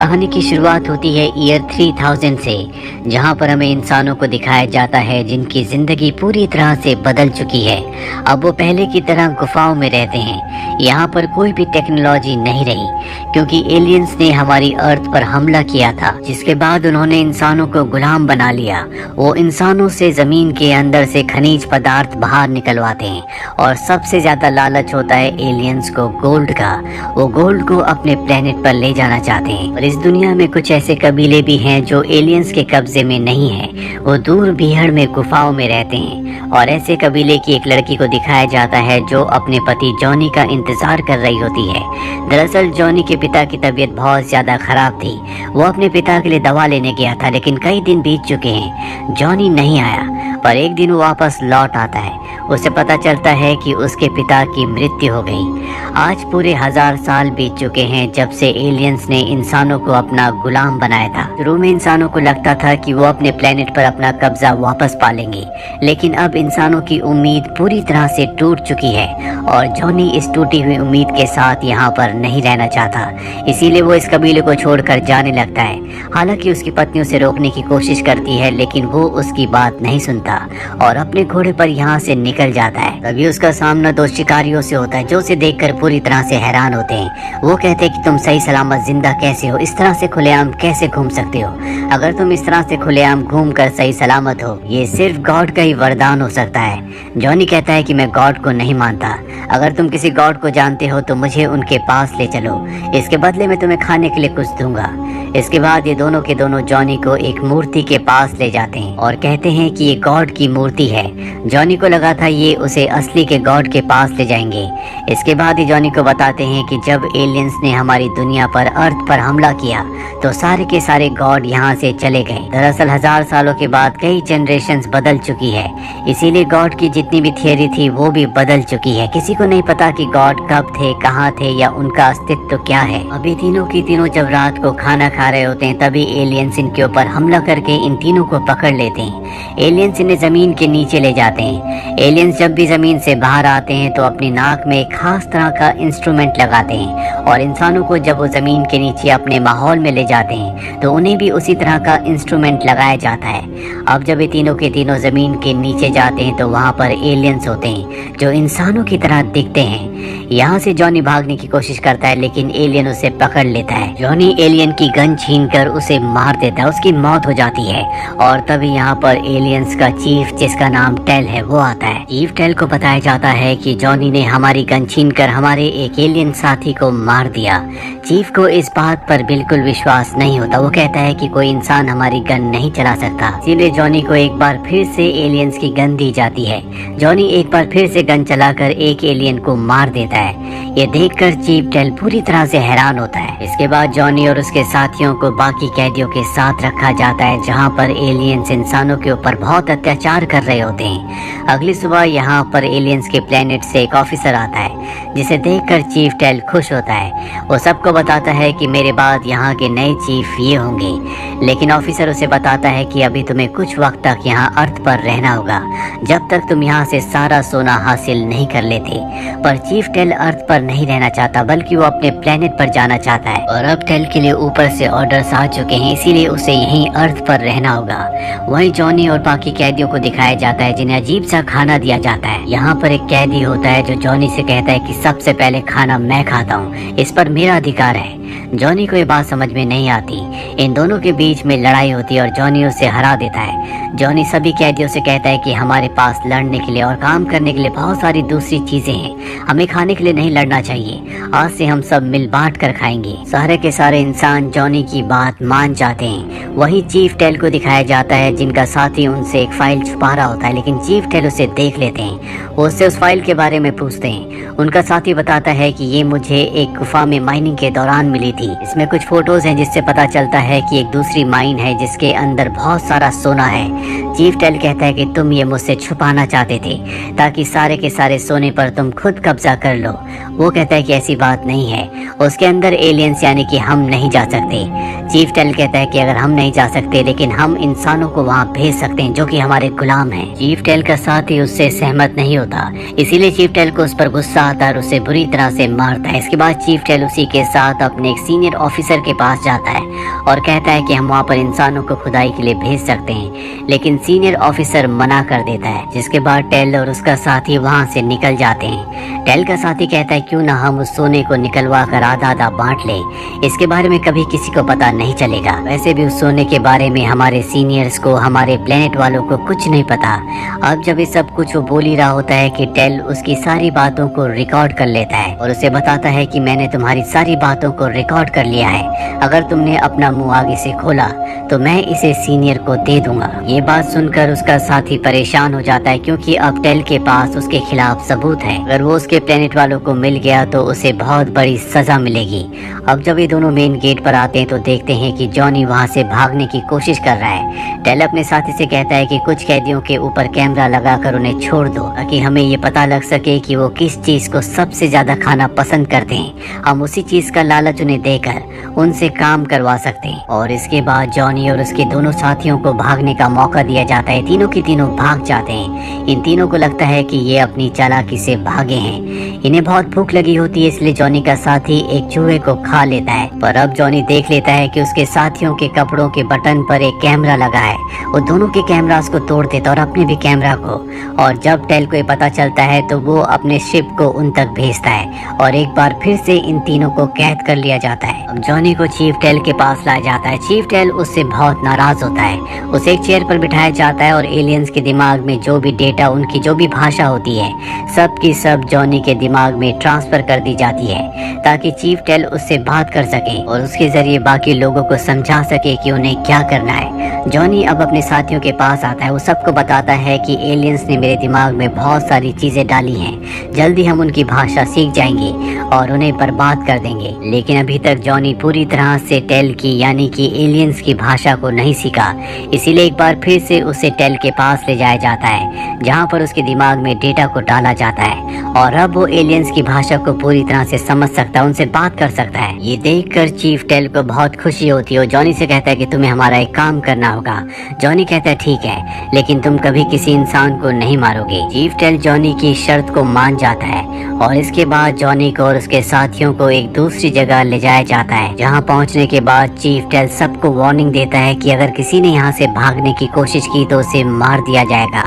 कहानी की शुरुआत होती है ईयर 3000 से, जहां पर हमें इंसानों को दिखाया जाता है जिनकी जिंदगी पूरी तरह से बदल चुकी है। अब वो पहले की तरह गुफाओं में रहते हैं। यहाँ पर कोई भी टेक्नोलॉजी नहीं रही, क्योंकि एलियंस ने हमारी अर्थ पर हमला किया था, जिसके बाद उन्होंने इंसानों को गुलाम बना लिया। वो इंसानों से जमीन के अंदर से खनिज पदार्थ बाहर निकलवाते हैं, और सबसे ज्यादा लालच होता है एलियंस को गोल्ड का। वो गोल्ड को अपने प्लेनेट पर ले जाना चाहते हैं। और इस दुनिया में कुछ ऐसे कबीले भी हैं जो एलियंस के कब्जे में नहीं है। वो दूर बीहड़ में गुफाओं में रहते हैं, और ऐसे कबीले की एक लड़की को दिखाया जाता है जो अपने पति जॉनी का इंतजार कर रही होती है। दरअसल जॉनी के पिता की तबीयत बहुत ज्यादा खराब थी। वो अपने पिता के लिए दवा लेने गया था, लेकिन कई दिन बीत चुके हैं, जॉनी नहीं आया। पर एक दिन वो वापस लौट आता है। उसे पता चलता है कि उसके पिता की मृत्यु हो गई। आज पूरे 1000 साल बीत चुके हैं जब से एलियंस ने इंसानों को अपना गुलाम बनाया था। शुरू में इंसानों को लगता था कि वो अपने प्लेनेट पर अपना कब्जा वापस पालेंगे, लेकिन अब इंसानों की उम्मीद पूरी तरह से टूट चुकी है, और जॉनी इस टूटी हुई उम्मीद के साथ यहाँ पर नहीं रहना चाहता। इसीलिए वो इस कबीले को छोड़कर जाने लगता है। हालांकि उसकी पत्नी उसे रोकने की कोशिश करती है, लेकिन वो उसकी बात नहीं सुनता और अपने घोड़े पर यहाँ से निकल जाता है। तभी उसका सामना 2 शिकारियों से होता है, जो उसे देखकर पूरी तरह से हैरान होते हैं। वो कहते हैं कि तुम सही सलामत जिंदा कैसे हो, इस तरह से खुलेआम कैसे घूम सकते हो? अगर तुम इस तरह से खुलेआम घूम कर सही सलामत हो, ये सिर्फ गॉड का ही वरदान हो सकता है। जॉनी कहता है कि मैं गॉड को नहीं मानता। अगर तुम किसी गॉड को जानते हो तो मुझे उनके पास ले चलो, इसके बदले में तुम्हें खाने के लिए कुछ दूंगा। इसके बाद ये दोनों के दोनों जॉनी को एक मूर्ति के पास ले जाते हैं और कहते हैं कि ये गॉड की मूर्ति है। जॉनी को लगा था ये उसे असली के गॉड के पास ले जाएंगे। इसके बाद ये जॉनी को बताते हैं कि जब एलियंस ने हमारी दुनिया पर, अर्थ पर हमला किया, तो सारे के सारे गॉड यहाँ से चले गए। दरअसल 1000 सालों के बाद कई जनरेशंस बदल चुकी है, इसीलिए गॉड की जितनी भी थियरी थी वो भी बदल चुकी है। किसी को नहीं पता कि गॉड कब थे, कहाँ थे, या उनका अस्तित्व क्या है। अभी तीनों की तीनों जब रात को खाना खा रहे होते हैं, तभी एलियंस इनके ऊपर हमला करके इन तीनों को पकड़ लेते हैं। एलियंस इन्हें जमीन के नीचे ले जाते हैं। एलियंस जब भी जमीन से बाहर आते हैं तो अपनी नाक में एक खास तरह का इंस्ट्रूमेंट लगाते हैं, और इंसानों को जब वो जमीन के नीचे अपने माहौल में ले जाते हैं तो उन्हें भी उसी तरह का इंस्ट्रूमेंट लगाया जाता है। अब जब ये तीनों के तीनों जमीन के नीचे जाते हैं तो वहाँ पर एलियंस होते हैं जो इंसानों की तरह दिखते हैं। यहाँ से जॉनी भागने की कोशिश करता है, लेकिन एलियन उसे पकड़ लेता है। जॉनी एलियन की गन छीनकर उसे मार देता है, उसकी मौत हो जाती है। और तभी यहाँ पर एलियंस का चीफ, जिसका नाम टेल है, वो आता है। चीफ टेल को बताया जाता है कि जॉनी ने हमारी गन छीनकर हमारे एक एलियन साथी को मार दिया। चीफ को इस बात पर बिल्कुल विश्वास नहीं होता। वो कहता है कि कोई इंसान हमारी गन नहीं चला सकता। इसीलिए जॉनी को एक बार फिर से एलियंस की गन दी जाती है। जॉनी एक बार फिर से गन चलाकर एक एलियन को मार देता है। ये देखकर चीफ टेल पूरी तरह से हैरान होता है। इसके बाद जॉनी और उसके साथियों को बाकी कैदियों के साथ रखा जाता है, जहाँ पर एलियंस इंसानों के ऊपर बहुत अत्याचार कर रहे होते हैं। अगली सुबह यहाँ पर एलियंस के प्लेनेट से एक ऑफिसर आता है, जिसे देखकर चीफ टेल खुश होता है। वो सबको बताता है कि मेरे बाद यहाँ के नए चीफ ये होंगे, लेकिन ऑफिसर उसे बताता है कि अभी तुम्हें कुछ वक्त तक यहाँ अर्थ पर रहना होगा, जब तक तुम यहाँ से सारा सोना हासिल नहीं कर लेते। पर चीफ टेल अर्थ पर नहीं रहना चाहता, बल्कि वो अपने प्लेनेट पर जाना चाहता है। और अब टेल के लिए ऊपर से ऑर्डर्स आ चुके हैं, इसीलिए उसे यहीं अर्थ पर रहना होगा। वहीं जॉनी और बाकी कैदियों को दिखाया जाता है, जिन्हें अजीब सा खाना दिया जाता है। यहाँ पर एक कैदी होता है जो जॉनी से कहता है कि सबसे पहले खाना मैं खाता हूँ, इस पर मेरा अधिकार है। जॉनी को ये बात समझ में नहीं आती। इन दोनों के बीच में लड़ाई होती है और जॉनी उसे हरा देता है। जॉनी सभी कैदियों से कहता है कि हमारे पास लड़ने के लिए और काम करने के लिए बहुत सारी दूसरी चीजें हैं, हमें खाने के लिए नहीं लड़ना चाहिए। आज से हम सब मिल बांट कर खाएंगे। सारे के सारे इंसान जॉनी की बात मान जाते हैं। वहीं चीफ टेल को दिखाया जाता है, जिनका साथी उनसे एक फाइल छुपा रहा होता है, लेकिन चीफ टेल उसे देख लेते हैं। वो उससे उस फाइल के बारे में पूछते हैं। उनका साथी बताता है कि ये मुझे एक गुफा में माइनिंग के दौरान मिली थी। इसमें कुछ फोटोज हैं, जिससे पता चलता है कि एक दूसरी माइन है जिसके अंदर बहुत सारा सोना है। चीफ टेल कहता है कि तुम ये मुझसे छुपाना चाहते थे, ताकि सारे के सारे सोने पर तुम खुद कब्जा कर लो। वो कहता है कि ऐसी बात नहीं है, उसके अंदर एलियंस यानी कि हम नहीं जा सकते। चीफ टेल कहता है कि अगर हम नहीं जा सकते, लेकिन हम इंसानों को वहाँ भेज सकते हैं जो कि हमारे गुलाम हैं। चीफ टेल का साथी उससे सहमत नहीं होता, इसीलिए चीफ टेल को उस पर गुस्सा आता है और उसे बुरी तरह से मारता है। इसके बाद चीफ टेल उसी के साथ अपने एक सीनियर ऑफिसर के पास जाता है और कहता है कि हम वहाँ पर इंसानों को खुदाई के लिए भेज सकते हैं, लेकिन सीनियर ऑफिसर मना कर देता है। जिसके बाद टेल और उसका साथी वहाँ से निकल जाते हैं। टेल का साथी कहता है क्यों ना हम उस सोने को निकलवा कर आधा आधा बांट ले, इसके बारे में कभी किसी को पता नहीं चलेगा। वैसे भी उस सोने के बारे में हमारे सीनियर्स को, हमारे प्लेनेट वालों को कुछ नहीं पता। अब जब ये सब कुछ वो बोल ही रहा होता है कि टेल उसकी सारी बातों को रिकॉर्ड कर लेता है और उसे बताता है कि मैंने तुम्हारी सारी बातों को रिकॉर्ड कर लिया है, अगर तुमने अपना मुंह आगे से खोला तो मैं इसे सीनियर को दे दूंगा। ये बात सुनकर उसका साथी परेशान हो जाता है, क्योंकि अब टेल के पास उसके खिलाफ सबूत है। अगर वो उसके प्लेनेट वालों को मिल गया तो उसे बहुत बड़ी सजा मिलेगी। अब जब ये दोनों मेन गेट पर आते हैं तो देखते हैं कि जॉनी वहाँ से भागने की कोशिश कर रहा है। टेल अपने साथी से कहता है कि कुछ कैदियों के ऊपर कैमरा लगाकर उन्हें छोड़ दो, ताकि हमें ये पता लग सके कि वो किस चीज को सबसे ज्यादा खाना पसंद करते हैं। हम उसी चीज का लालच उन्हें देकर उनसे काम करवा सकते हैं। और इसके बाद जॉनी और उसके दोनों साथियों को भागने का मौका दिया जाता है। तीनों के तीनों भाग जाते हैं। इन तीनों को लगता है कि ये अपनी चालाकी से भागे हैं। इन्हें बहुत भूख लगी होती है, इसलिए जॉनी का साथी एक चूहे को खा लेता है। पर अब जॉनी देख लेता है कि उसके साथियों के कपड़ों के बटन पर एक कैमरा लगा है। वो दोनों के कैमरास को तोड़ देता और अपने भी कैमरा को। और जब टेल को ये पता चलता है तो वो अपने शिप को उन तक भेजता है और एक बार फिर से इन तीनों को कैद कर लिया जाता है। अब जॉनी को चीफ टेल के पास लाया जाता है। चीफ टेल उससे बहुत नाराज होता है। उसे एक चेयर पर बिठाया जाता है और एलियंस के दिमाग में जो भी डेटा, उनकी जो भी भाषा होती है, सब की सब जॉनी के दिमाग में ट्रांसफर कर दी जाती है, ताकि चीफ टेल उससे बात कर सके और उसके जरिए बाकी लोगों को समझा सके कि उन्हें क्या करना है। जॉनी अब अपने साथियों के पास आता है। वो सबको बताता है कि एलियंस ने मेरे दिमाग में बहुत सारी चीजें डाली हैं, जल्दी हम उनकी भाषा सीख जाएंगे और उन्हें बर्बाद कर देंगे। लेकिन अभी तक जॉनी पूरी तरह से टेल की यानी कि एलियंस की भाषा को नहीं सीखा, इसीलिए एक बार फिर से उसे टेल के पास ले जाया जाता है, जहाँ पर उसके दिमाग में डेटा को डाला जाता है और अब वो एलियंस की भाषा को पूरी तरह से समझ सकता है, उनसे बात कर सकता है। ये देखकर चीफ टेल को बहुत खुशी होती है और जॉनी से कहता है कि तुम्हें हमारा एक काम करना होगा। जॉनी कहता है ठीक है, लेकिन तुम कभी किसी इंसान को नहीं मारोगे। चीफ टेल जॉनी की शर्त को मान जाता है और इसके बाद जॉनी को और उसके साथियों को एक दूसरी जगह ले जाया जाता है, जहाँ पहुँचने के बाद चीफ टेल सबको वार्निंग देता है कि अगर किसी ने यहाँ से भागने की कोशिश की तो उसे मार दिया जाएगा।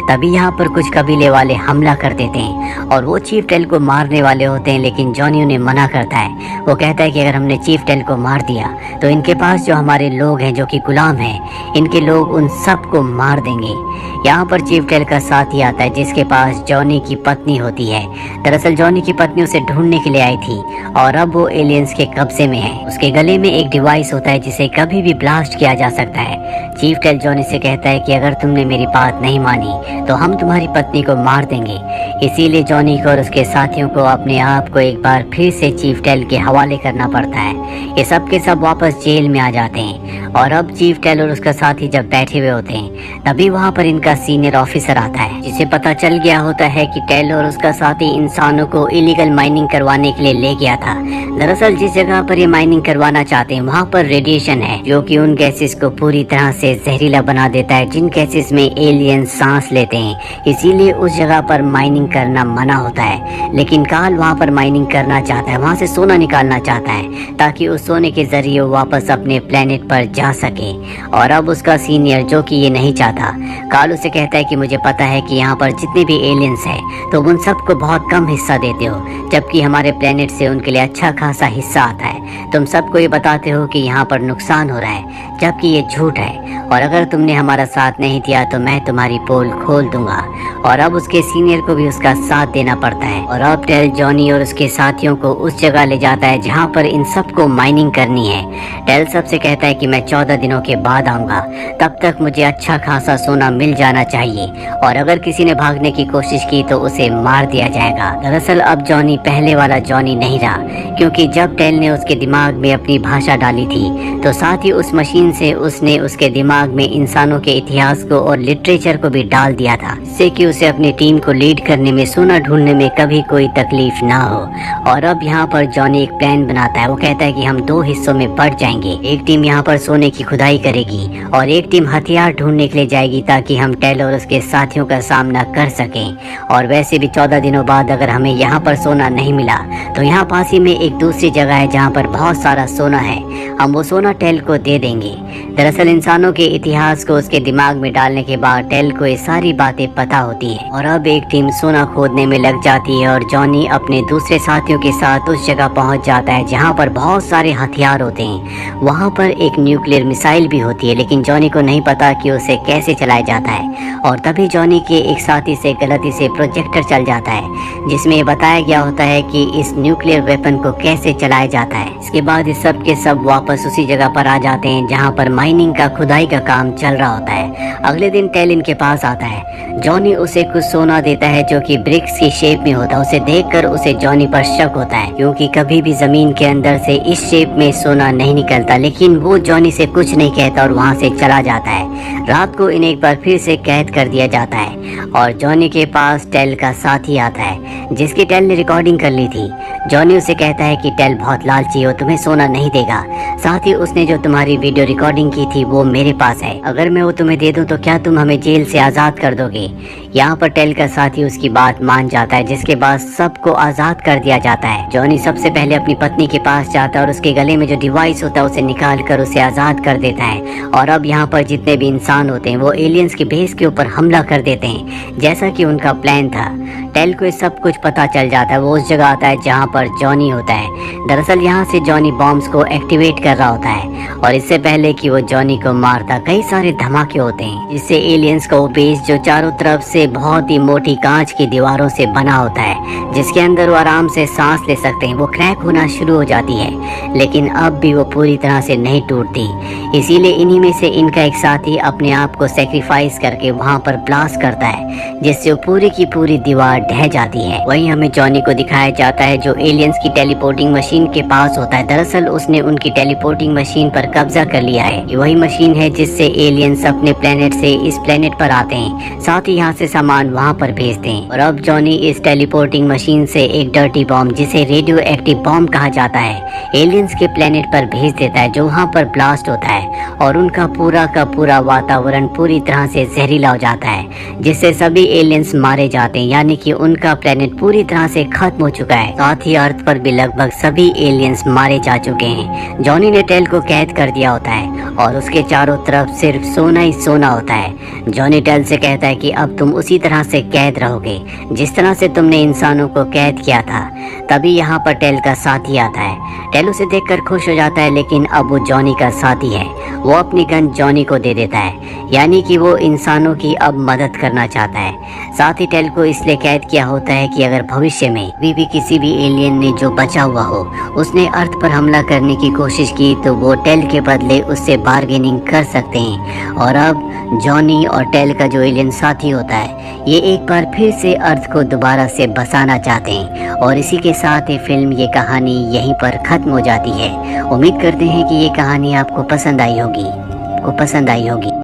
तभी यहाँ पर कुछ कबीले वाले हमला कर देते हैं और वो चीफ टेल को मारने वाले होते हैं, लेकिन जॉनी उन्हें मना करता है। वो कहता है कि अगर हमने चीफ टेल को मार दिया तो इनके पास जो हमारे लोग हैं, जो कि गुलाम हैं, इनके लोग उन सबको मार देंगे। यहाँ पर चीफ टेल का साथी आता है, जिसके पास जॉनी की पत्नी होती है। दरअसल जॉनी की पत्नी उसे ढूंढने के लिए आई थी और अब वो एलियंस के कब्जे में है। उसके गले में एक डिवाइस होता है जिसे कभी भी ब्लास्ट किया जा सकता है। चीफ टेल जॉनी से कहता है कि अगर तुमने मेरी बात नहीं मानी तो हम तुम्हारी पत्नी को मार देंगे। इसीलिए जॉनी को और उसके साथियों को अपने आप को एक बार फिर से चीफ टेल के हवाले करना पड़ता है। ये सब के सब वापस जेल में आ जाते हैं और अब चीफ टेल और उसका साथी जब बैठे हुए होते हैं, तभी वहाँ पर इनका सीनियर ऑफिसर आता है, जिसे पता चल गया होता है कि टेल और उसका साथी इंसानों को इलीगल माइनिंग करवाने के लिए ले गया था। दरअसल जिस जगह पर ये माइनिंग करवाना चाहते हैं वहाँ पर रेडिएशन है, जो कि उन गैसेस को पूरी तरह से जहरीला बना देता है, जिन गैसेस में एलियन सांस लेते हैं। इसीलिए उस जगह पर माइनिंग करना मना होता है। लेकिन काल वहाँ पर माइनिंग करना चाहता है, वहाँ से सोना निकालना चाहता है, ताकि उस सोने के जरिए वो वापस अपने प्लेनेट पर जा सके। और अब उसका सीनियर, जो कि ये नहीं चाहता, काल उसे कहता है कि मुझे पता है कि यहाँ पर जितने भी एलियंस हैं तो उन सबको बहुत कम हिस्सा देते हो, जबकि हमारे प्लेनेट से उनके लिए अच्छा खासा हिस्सा आता है। तुम सबको ये बताते हो कि यहाँ पर नुकसान हो रहा है, जबकि ये झूठ है। और अगर तुमने हमारा साथ नहीं दिया तो मैं तुम्हारी पोल खोल दूंगा। और अब उसके सीनियर को भी उसका साथ देना पड़ता है। और अब टेल जॉनी और उसके साथियों को उस जगह ले जाता है जहाँ पर इन सबको माइनिंग करनी है। टेल सबसे कहता है कि मैं 14 दिनों के बाद आऊंगा, तब तक मुझे अच्छा खासा सोना मिल जाना चाहिए और अगर किसी ने भागने की कोशिश की तो उसे मार दिया जाएगा। दरअसल अब जॉनी पहले वाला जॉनी नहीं रहा, क्योंकि जब टेल ने उसके दिमाग में अपनी भाषा डाली थी तो साथ ही उस मशीन से उसने उसके दिमाग में इंसानों के इतिहास को और लिटरेचर को भी डाल दिया था, जिससे कि उसे अपनी टीम को लीड करने में, सोना ढूंढने में कभी कोई तकलीफ ना हो। और अब यहाँ पर जॉनी एक प्लान बनाता है। वो कहता है कि हम 2 हिस्सों में बढ़ जाएंगे। एक टीम यहाँ पर सोने की खुदाई करेगी और एक टीम हथियार ढूंढने के लिए जाएगी, ताकि हम टेल और उसके साथियों का सामना कर सकें। और वैसे भी 14 दिनों बाद अगर हमें यहाँ पर सोना नहीं मिला तो यहाँ पास ही में एक दूसरी जगह है जहाँ पर बहुत सारा सोना है, हम वो सोना टेल को दे देंगे। दरअसल इंसानों के इतिहास को उसके दिमाग में डालने के बाद टेल को ये सारी बातें पता होती है और अब एक टीम सोना खोदने में लग जाती है और जॉनी अपने दूसरे साथियों के साथ उस जगह पहुंच जाता है जहां पर बहुत सारे हथियार होते हैं। वहां पर एक न्यूक्लियर मिसाइल भी होती है, लेकिन जॉनी को नहीं पता कि उसे कैसे चलाया जाता है और तभी जॉनी के एक साथी से गलती से प्रोजेक्टर चल जाता है जिसमें बताया गया होता है कि इस न्यूक्लियर वेपन को कैसे चलाया जाता है। इसके बाद इस सब के सब वापस उसी जगह पर आ जाते हैं जहां पर माइनिंग का खुदाई का काम चल रहा होता है। अगले दिन टेल इनके पास आता है। जॉनी उसे कुछ सोना देता है जो कि ब्रिक्स की शेप में होता है। उसे देखकर उसे जॉनी पर शक होता है क्योंकि कभी भी जमीन के अंदर से इस शेप में सोना नहीं निकलता, लेकिन वो जॉनी से कुछ नहीं कहता और वहां से चला जाता है। रात को इन्हें एक बार फिर से कैद कर दिया जाता है और जॉनी के पास टेल का साथी आता है जिसकी टेल ने रिकॉर्डिंग कर ली थी। जॉनी उसे कहता है कि टेल बहुत लालची हो, तुम्हें सोना नहीं देगा। साथ ही उसने जो तुम्हारी वीडियो रिकॉर्डिंग की थी वो मेरे पास है, अगर मैं वो तुम्हें दे दूं तो क्या तुम हमें जेल से आजाद कर दोगे। यहाँ पर टेल का साथी उसकी बात मान जाता है जिसके बाद सबको आजाद कर दिया जाता है। जॉनी सबसे पहले अपनी पत्नी के पास जाता है और उसके गले में जो डिवाइस होता है उसे निकाल कर उसे आजाद कर देता है और अब यहाँ पर जितने भी इंसान होते हैं वो एलियंस के बेस के ऊपर हमला कर देते हैं जैसा कि उनका प्लान था। टेल को सब कुछ पता चल जाता है। वो उस जगह आता है जहाँ पर जॉनी होता है। दरअसल यहाँ से जॉनी बॉम्ब्स को एक्टिवेट कर रहा होता है और इससे पहले कि वो जॉनी को मारता कई सारे धमाके होते हैं जिससे एलियंस का वो बेस जो चारों तरफ से बहुत ही मोटी कांच की दीवारों से बना होता है जिसके अंदर वो आराम से सांस ले सकते हैं, वो क्रैक होना शुरू हो जाती है, लेकिन अब भी वो पूरी तरह से नहीं टूटती। इसीलिए इन्हीं में से इनका एक साथी अपने आप को सेक्रीफाइस करके वहाँ पर ब्लास्ट करता है जिससे वो पूरी की पूरी दीवार ढह जाती है। वहीं हमें जॉनी को दिखाया जाता है जो एलियंस की टेलीपोर्टिंग मशीन के पास होता है। दरअसल उसने उनकी टेलीपोर्टिंग मशीन पर कब्जा कर लिया है। ये वही मशीन है जिससे एलियंस अपने प्लेनेट से इस प्लेनेट पर आते हैं, साथ ही यहाँ से सामान वहाँ पर भेजते हैं। और अब जॉनी इस टेलीपोर्टिंग मशीन से एक डर्टी बॉम्ब जिसे रेडियो एक्टिव बॉम्ब कहा जाता है एलियंस के प्लेनेट पर भेज देता है जो वहाँ पर ब्लास्ट होता है और उनका पूरा का पूरा वातावरण पूरी तरह से जहरीला हो जाता है जिससे सभी एलियंस मारे जाते हैं, यानी कि उनका प्लेनेट पूरी तरह से खत्म हो चुका है। साथ ही अर्थ पर भी लगभग सभी एलियंस मारे जा चुके हैं। जॉनी ने टेल को कैद कर दिया होता है और उसके चारों तरफ सिर्फ सोना ही सोना होता है। जॉनी टेल से कहता है कि अब तुम उसी तरह से कैद रहोगे जिस तरह से तुमने इंसानों को कैद किया था। तभी यहाँ पर टेल का साथी आता है। टेल उसे देखकर खुश हो जाता है, लेकिन अब वो जॉनी का साथी है। वो अपनी गन जॉनी को दे देता है, यानी कि वो इंसानों की अब मदद करना चाहता है। साथ ही टेल को इसलिए कैद किया होता है कि अगर भविष्य में भी किसी भी एलियन ने जो बचा हुआ हो उसने अर्थ पर हमला करने की कोशिश की तो वो टेल के बदले उससे बार्गेनिंग कर सकते हैं। और अब जॉनी और टेल का जो एलियन साथी होता है ये एक बार फिर से अर्थ को दोबारा से बसाना चाहते हैं और इसी के साथ ये फिल्म, ये कहानी यहीं पर खत्म हो जाती है। उम्मीद करते हैं कि ये कहानी आपको पसंद आई होगी।